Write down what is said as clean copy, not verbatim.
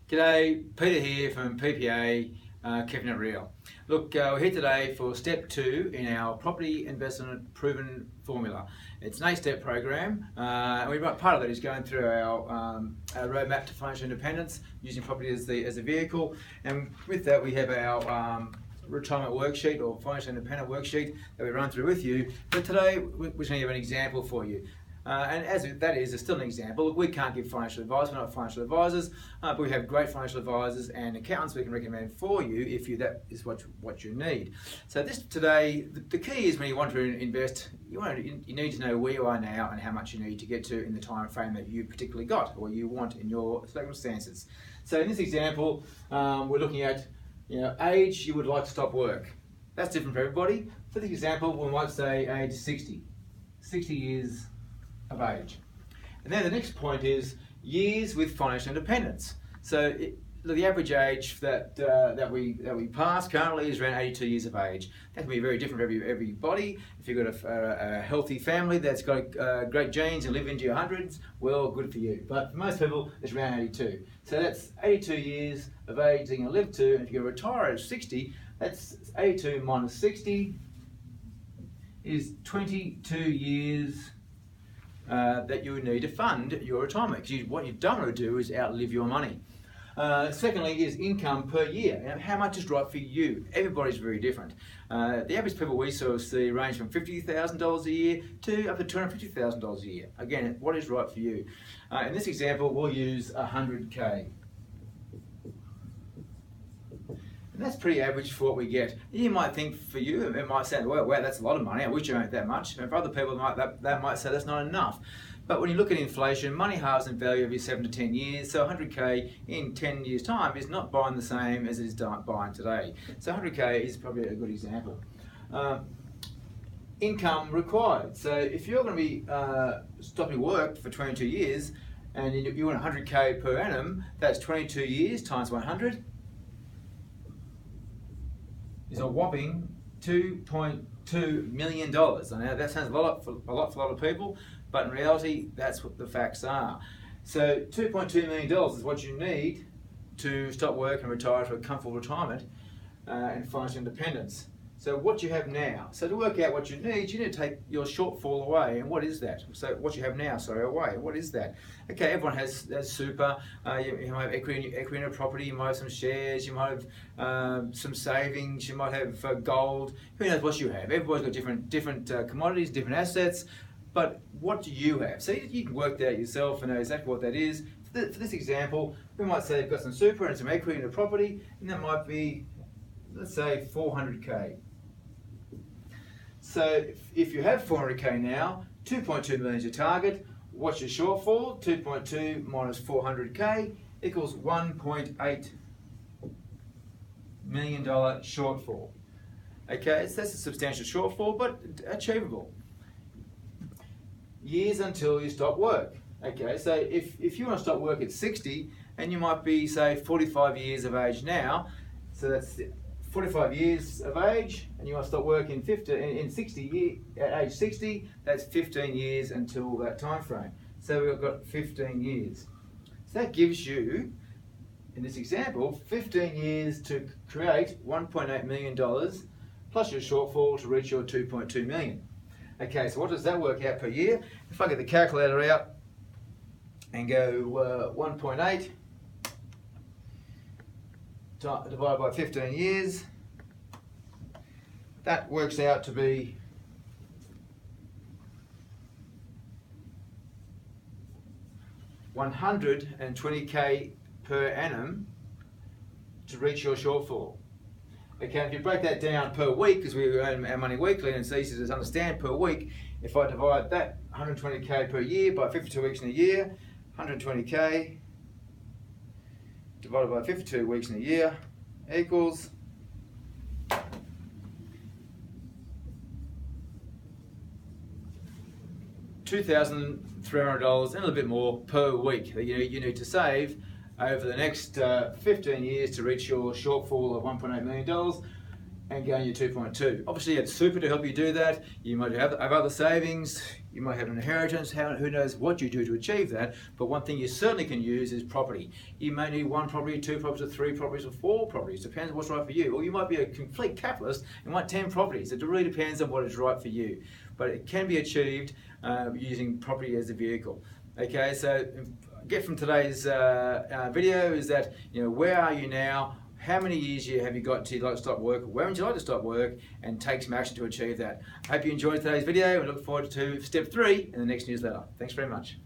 G'day, Peter here from PPA, Keeping It Real. Look, we're here today for step 2 in our property investment proven formula. It's an 8-step program, and part of that is going through our roadmap to financial independence, using property as a vehicle. And with that, we have our retirement worksheet or financial independent worksheet that we run through with you. But today, we're going to give an example for you. And as that is, it's still an example. We can't give financial advice, we're not financial advisors, but we have great financial advisors and accountants we can recommend for you if that is what you need. So today, the key is when you want to invest, you need to know where you are now and how much you need to get to in the time frame that you particularly got or you want in your circumstances. So in this example, we're looking at age you would like to stop work. That's different for everybody. For this example, we might say age 60. 60 years of age. And then the next point is years with financial independence. So the average age that we pass currently is around 82 years of age. That can be very different for everybody. If you've got a healthy family that's got great genes and live into your hundreds, well, good for you. But for most people, it's around 82. So that's 82 years of age that you can live to. And if you retire at 60, that's 82 minus 60 is 22 years that you would need to fund your retirement, because what you don't want to do is outlive your money. Secondly is income per year. Now, how much is right for you? Everybody's very different. The average people we sort of see range from $50,000 a year to up to $250,000 a year. Again, what is right for you? In this example, we'll use 100K. And that's pretty average for what we get. You might think for you, it might sound, well, wow, that's a lot of money. I wish I earned that much. And for other people, that might say that's not enough. But when you look at inflation, money halves in value every 7 to 10 years. So 100K in 10 years' time is not buying the same as it is buying today. So 100K is probably a good example. Income required. So if you're going to be stopping work for 22 years and you want 100K per annum, that's 22 years times 100. Is a whopping $2.2 million. I know that sounds a lot for a lot of people, but in reality, that's what the facts are. So $2.2 million is what you need to stop work and retire to a comfortable retirement and financial independence. So what you have now. So to work out what you need to take your shortfall away. And what is that? So what you have now, away. What is that? Okay, everyone has super. You might have equity in a property. You might have some shares. You might have some savings. You might have gold. Who knows what you have? Everybody's got different commodities, different assets. But what do you have? So you can work that out yourself and know exactly what that is. For this example, we might say you've got some super and some equity in a property, and that might be, let's say, 400K. So if you have 400K now, 2.2 million is your target. What's your shortfall? 2.2 minus 400K equals $1.8 million shortfall. Okay, so that's a substantial shortfall, but achievable. Years until you stop work. Okay, so if you want to stop work at 60, and you might be, say, 45 years of age now, so that's 45 years of age, and you want to stop work at age 60, that's 15 years until that time frame. So we've got 15 years. So that gives you, in this example, 15 years to create $1.8 million plus your shortfall to reach your 2.2 million. Okay, so what does that work out per year? If I get the calculator out and go 1.8 divided by 15 years, that works out to be $120K per annum to reach your shortfall. Okay, if you break that down per week, because we earn our money weekly and it's easy to understand per week, if I divide that 120K per year by 52 weeks in a year, 120K divided by 52 weeks in a year equals $2,300 and a little bit more per week that you need to save over the next 15 years to reach your shortfall of $1.8 million. and gain your 2.2. Obviously it's super to help you do that. You might have other savings, you might have an inheritance, who knows what you do to achieve that, but one thing you certainly can use is property. You may need 1 property, 2 properties, or 3 properties, or 4 properties, depends on what's right for you. Or you might be a complete capitalist and want 10 properties. It really depends on what is right for you. But it can be achieved using property as a vehicle. Okay, so get from today's video is that, where are you now? How many years have you got till you'd like to stop work? Where would you like to stop work? And take some action to achieve that. I hope you enjoyed today's video and look forward to step 3 in the next newsletter. Thanks very much.